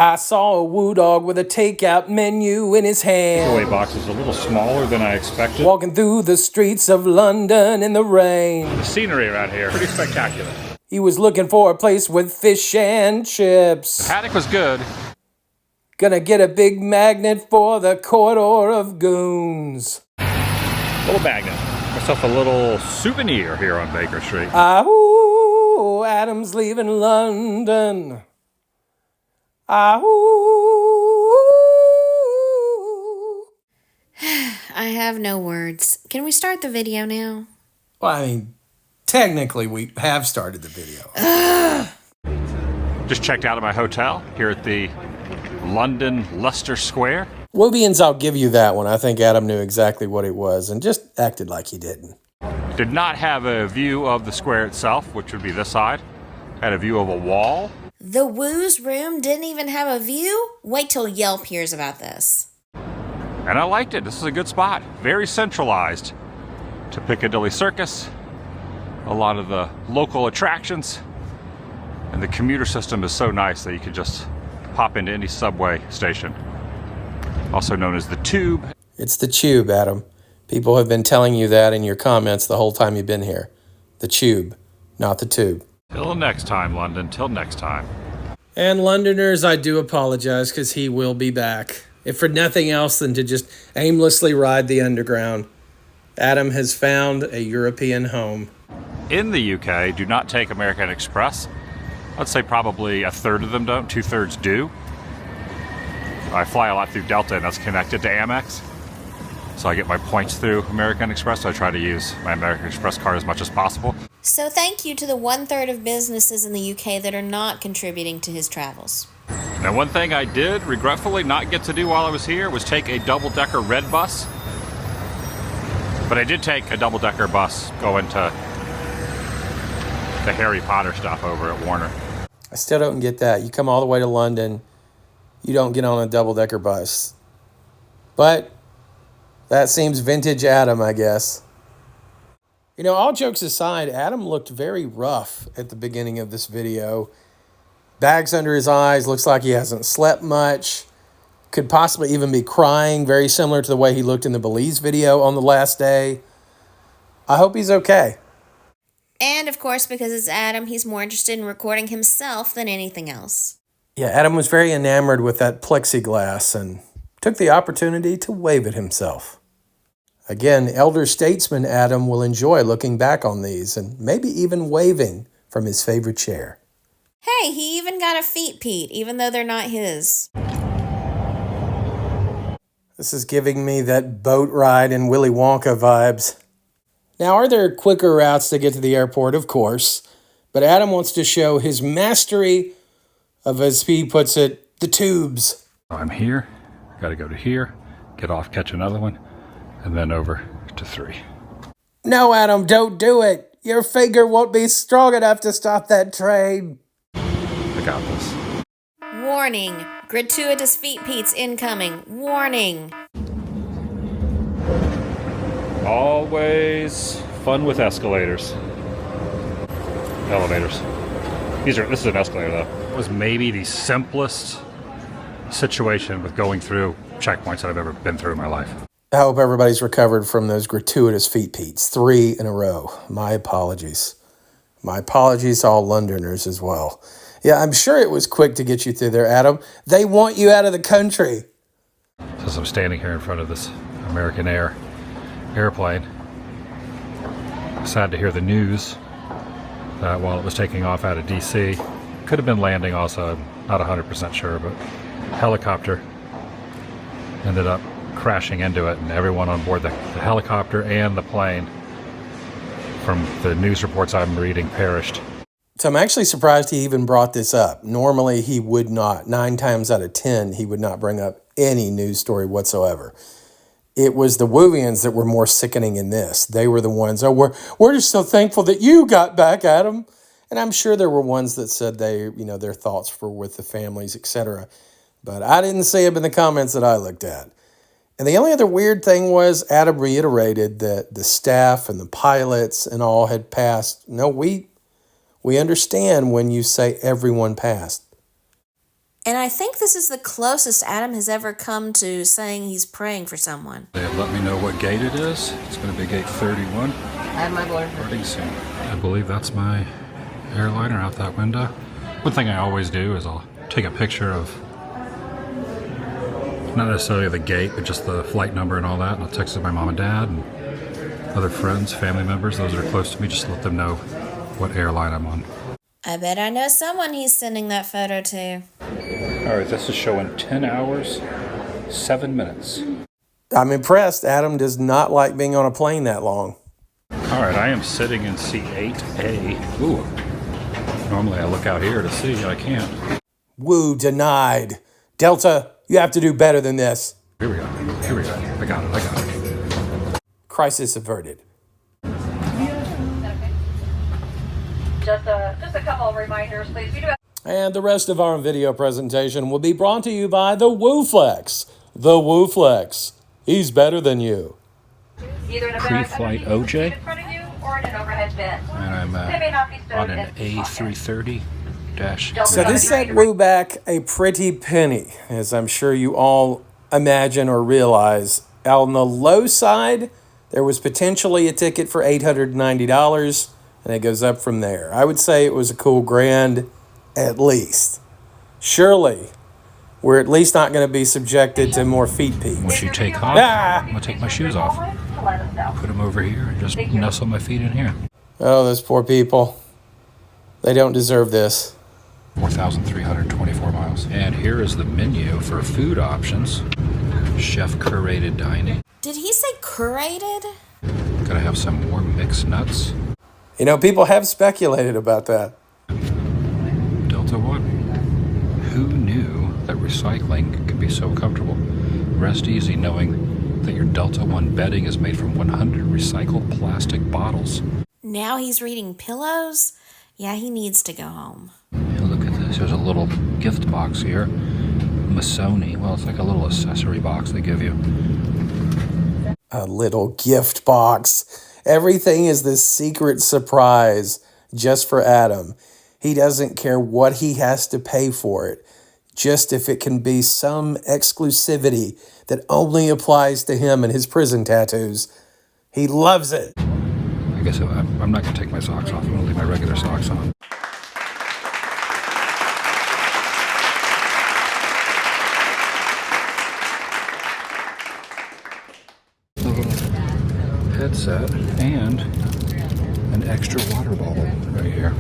I saw a woo dog with a takeout menu in his hand. Takeaway box is a little smaller than I expected. Walking through the streets of London in the rain. The scenery around here, pretty spectacular. He was looking for a place with fish and chips. The paddock was good. Gonna get a big magnet for the corridor of goons. Little magnet. Myself a little souvenir here on Baker Street. Ah-ooh, Adam's leaving London. Ah-ooh. I have no words. Can we start the video now? Well, I mean, technically we have started the video. Just checked out of my hotel here at the London Leicester Square. Woovians, I'll give you that one. I think Adam knew exactly what it was and just acted like he didn't. Did not have a view of the square itself, which would be this side. Had a view of a wall. The Woo's room didn't even have a view? Wait till Yelp hears about this. And I liked it. This is a good spot. Very centralized to Piccadilly Circus. A lot of the local attractions. And the commuter system is so nice that you can just pop into any subway station. Also known as the Tube. It's the Tube, Adam. People have been telling you that in your comments the whole time you've been here. The Tube, not the Tube. Till next time, London. Till next time. And Londoners, I do apologize because he will be back. If for nothing else than to just aimlessly ride the underground. Adam has found a European home. In the UK, do not take American Express. I'd say probably a third of them don't, 2/3 do. I fly a lot through Delta and that's connected to Amex. So I get my points through American Express, so I try to use my American Express card as much as possible. So thank you to the 1/3 of businesses in the UK that are not contributing to his travels. Now, one thing I did regretfully not get to do while I was here was take a double-decker red bus. But I did take a double-decker bus going to the Harry Potter stuff over at Warner. I still don't get that. You come all the way to London, you don't get on a double-decker bus. But that seems vintage Adam, I guess. You know, all jokes aside, Adam looked very rough at the beginning of this video. Bags under his eyes, looks like he hasn't slept much. Could possibly even be crying, very similar to the way he looked in the Belize video on the last day. I hope he's okay. And of course, because it's Adam, he's more interested in recording himself than anything else. Yeah, Adam was very enamored with that plexiglass and took the opportunity to wave at himself. Again, elder statesman Adam will enjoy looking back on these and maybe even waving from his favorite chair. Hey, he even got a feet Pete, even though they're not his. This is giving me that boat ride in Willy Wonka vibes. Now, are there quicker routes to get to the airport? Of course. But Adam wants to show his mastery of, as he puts it, the tubes. I'm here. Got to go to here, get off, catch another one, and then over to 3. No, Adam, don't do it. Your finger won't be strong enough to stop that train. I got this. Warning. Gratuitous feet Pete's incoming. Warning. Always fun with escalators. Elevators. This is an escalator though. It was maybe the simplest situation with going through checkpoints that I've ever been through in my life. I hope everybody's recovered from those gratuitous feet Pete's. 3 in a row. My apologies. My apologies to all Londoners as well. Yeah, I'm sure it was quick to get you through there, Adam. They want you out of the country. As I'm standing here in front of this American airplane, sad to hear the news that while it was taking off out of DC, could have been landing also, I'm not 100% sure, but helicopter ended up crashing into it, and everyone on board the helicopter and the plane, from the news reports I'm reading, perished. So I'm actually surprised he even brought this up. Normally he would not. 9 times out of 10, he would not bring up any news story whatsoever. It was the Woovians that were more sickening in this. They were the ones, we're just so thankful that you got back, Adam. And I'm sure there were ones that said their thoughts were with the families, etc. But I didn't see them in the comments that I looked at. And the only other weird thing was Adam reiterated that the staff and the pilots and all had passed. No, we understand when you say everyone passed. And I think this is the closest Adam has ever come to saying he's praying for someone. They have let me know what gate it is. It's going to be gate 31. I have my board. Starting soon. I believe that's my airliner out that window. One thing I always do is I'll take a picture of not necessarily the gate, but just the flight number and all that, and I'll text it to my mom and dad and other friends, family members, those that are close to me, just to let them know what airline I'm on. I bet I know someone he's sending that photo to. All right, this is showing 10 hours, 7 minutes. I'm impressed. Adam does not like being on a plane that long. All right, I am sitting in seat 8A. Ooh, normally I look out here to see, I can't. Woo, denied. Delta, you have to do better than this. Here we go. I got it. Crisis averted. Just a couple of reminders, please. And the rest of our video presentation will be brought to you by the Wooflex. The Wooflex. He's better than you. Either in a Pre-flight OJ. in front of you or in an overhead bin. And I'm They may not be stored on an in this pocket. A330-. So this set Woo back a pretty penny, as I'm sure you all imagine or realize. On the low side, there was potentially a ticket for $890, and it goes up from there. I would say it was a cool grand, at least. Surely, we're at least not going to be subjected to more feet peaks. Once you take off, I'm going to take my shoes off. Put them over here and just nestle my feet in here. Oh, those poor people. They don't deserve this. 4,324 miles. And here is the menu for food options. Chef curated dining. Did he say curated? Gonna have some more mixed nuts. You know, people have speculated about that. Delta One. Who knew that recycling could be so comfortable? Rest easy knowing that your Delta One bedding is made from 100 recycled plastic bottles. Now he's reading pillows? Yeah, he needs to go home. Yeah, look at this. There's a little gift box here. Missoni. Well, it's like a little accessory box they give you. A little gift box. Everything is this secret surprise just for Adam. He doesn't care what he has to pay for it, just if it can be some exclusivity that only applies to him and his prison tattoos. He loves it. I guess I'm not going to take my socks off. I'm going to leave my regular socks on. Headset and an extra water bottle right here.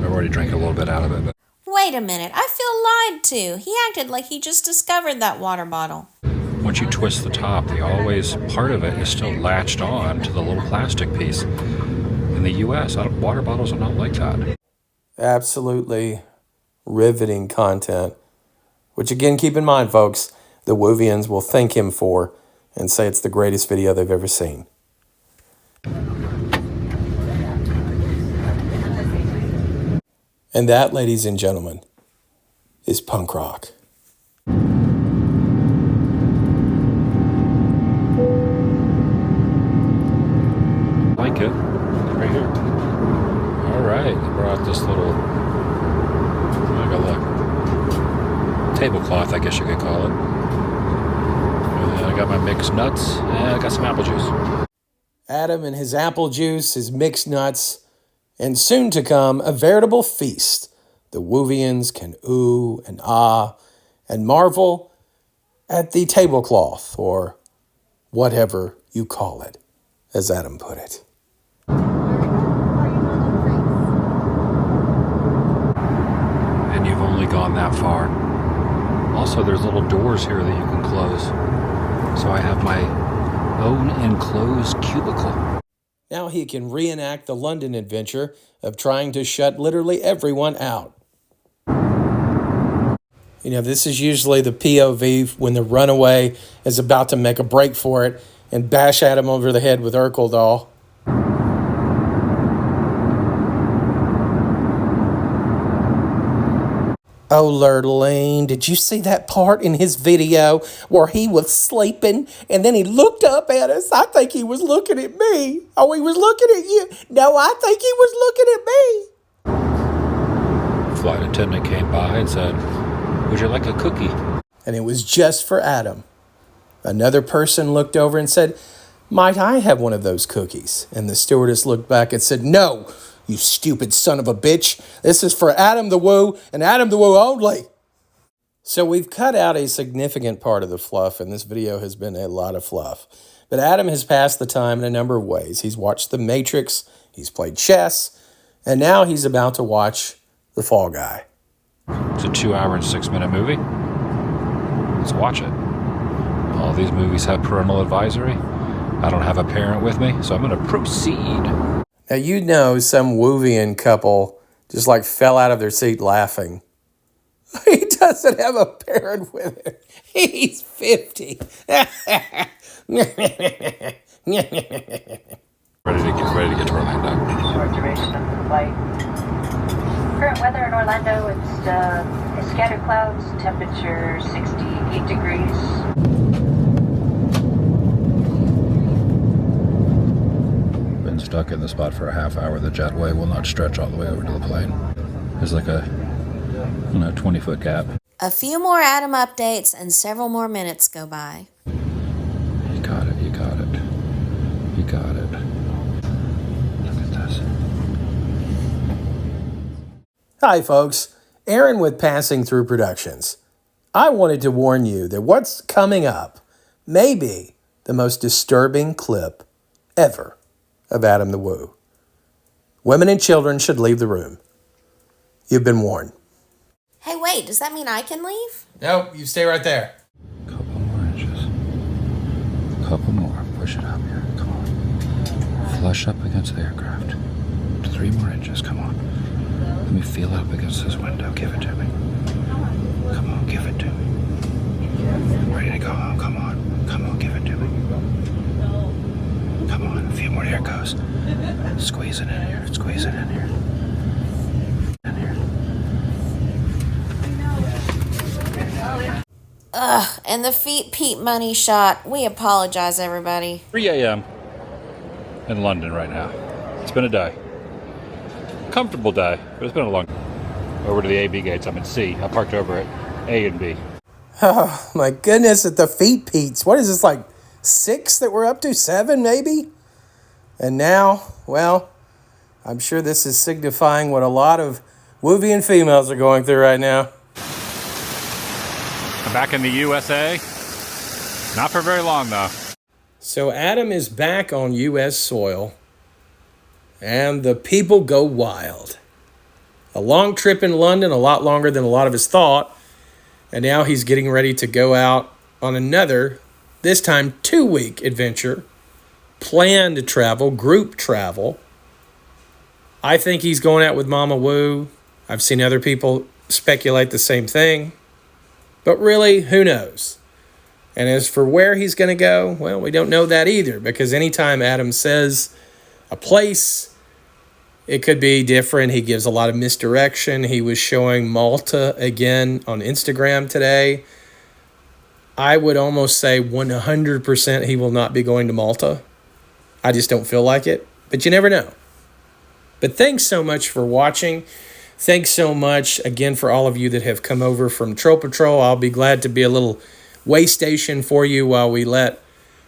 I've already drank a little bit out of it. But Wait a minute, I feel lied to. He acted like he just discovered that water bottle. once you twist the top, part of it is still latched on to the little plastic piece. In the U.S., water bottles are not like that. Absolutely riveting content. Which again, keep in mind, folks, the Woovians will thank him for and say it's the greatest video they've ever seen. And that, ladies and gentlemen, is punk rock. Like it. Right here. All right. I brought this little, tablecloth, I guess you could call it. And I got my mixed nuts, and I got some apple juice. Adam and his apple juice, his mixed nuts, and soon to come, a veritable feast. The Woovians can ooh and ah and marvel at the tablecloth, or whatever you call it, as Adam put it. And you've only gone that far. Also, there's little doors here that you can close. So I have my own enclosed cubicle. Now he can reenact the London adventure of trying to shut literally everyone out. You know, this is usually the POV when the runaway is about to make a break for it and bash Adam over the head with Urkel doll. Oh, Lurleen, did you see that part in his video where he was sleeping and then he looked up at us? I think he was looking at me. Oh, he was looking at you. No, I think he was looking at me. flight attendant came by and said, "Would you like a cookie?" And it was just for Adam. Another person looked over and said, "Might I have one of those cookies?" And the stewardess looked back and said, "No, you stupid son of a bitch. This is for Adam the Woo and Adam the Woo only." So we've cut out a significant part of the fluff, and this video has been a lot of fluff. But Adam has passed the time in a number of ways. He's watched The Matrix, he's played chess, and now he's about to watch The Fall Guy. It's a 2-hour and 6-minute movie. Let's watch it. All these movies have parental advisory. I don't have a parent with me, so I'm going to proceed. Now, you know some Woovian couple just like fell out of their seat laughing. He doesn't have a parent with him. He's 50. Ready to get to Orlando. Short duration of the flight. Current weather in Orlando, it's scattered clouds, temperature 68 degrees. Been stuck in the spot for a half hour. The jetway will not stretch all the way over to the plane. There's like a 20-foot gap. A few more Adam updates and several more minutes go by. You got it, you got it. You got it. Look at this. Hi, folks. Aaron with Passing Through Productions. I wanted to warn you that what's coming up may be the most disturbing clip ever of Adam the Woo. Women and children should leave the room. You've been warned. Hey, wait, does that mean I can leave? Nope, you stay right there. Couple more inches. Couple more. Push it up here. Come on. Flush up against the aircraft. 3 more inches. Come on. Let me feel it up against this window. Give it to me. Come on, give it to me. Ready to go home. Come on. Come on, give it to me. Come on. A few more. Here it goes. Squeeze it in here. Squeeze it in here. In here. Ugh, and the Feet Pete money shot. We apologize, everybody. 3 a.m. in London right now. It's been a day. Comfortable day, but it's been a long day. Over to the AB gates. I'm at C. I parked over at A and B. Oh, my goodness, at the Feet Pete's. What is this, like 6 that we're up to? 7, maybe? And now, well, I'm sure this is signifying what a lot of Woovian females are going through right now. I'm back in the USA. Not for very long, though. So Adam is back on U.S. soil, and the people go wild. A long trip in London, a lot longer than a lot of us thought, and now he's getting ready to go out on another, this time 2-week adventure, planned travel, group travel. I think he's going out with Mama Woo. I've seen other people speculate the same thing. But really, who knows? And as for where he's going to go, well, we don't know that either, because anytime Adam says a place, it could be different. He gives a lot of misdirection. He was showing Malta again on Instagram today. I would almost say 100% he will not be going to Malta. I just don't feel like it, but you never know. But thanks so much for watching. Thanks so much again for all of you that have come over from Troll Patrol. I'll be glad to be a little way station for you while we let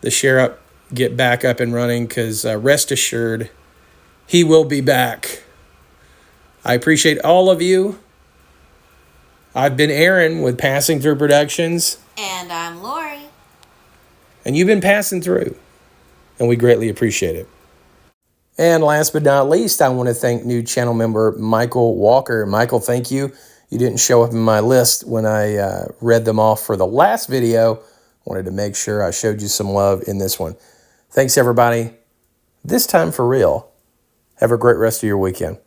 the sheriff get back up and running, because rest assured, he will be back. I appreciate all of you. I've been Aaron with Passing Through Productions. And I'm Lori. And you've been passing through, and we greatly appreciate it. And last but not least, I want to thank new channel member Michael Walker. Michael, thank you. You didn't show up in my list when I read them off for the last video. Wanted to make sure I showed you some love in this one. Thanks, everybody. This time for real. Have a great rest of your weekend.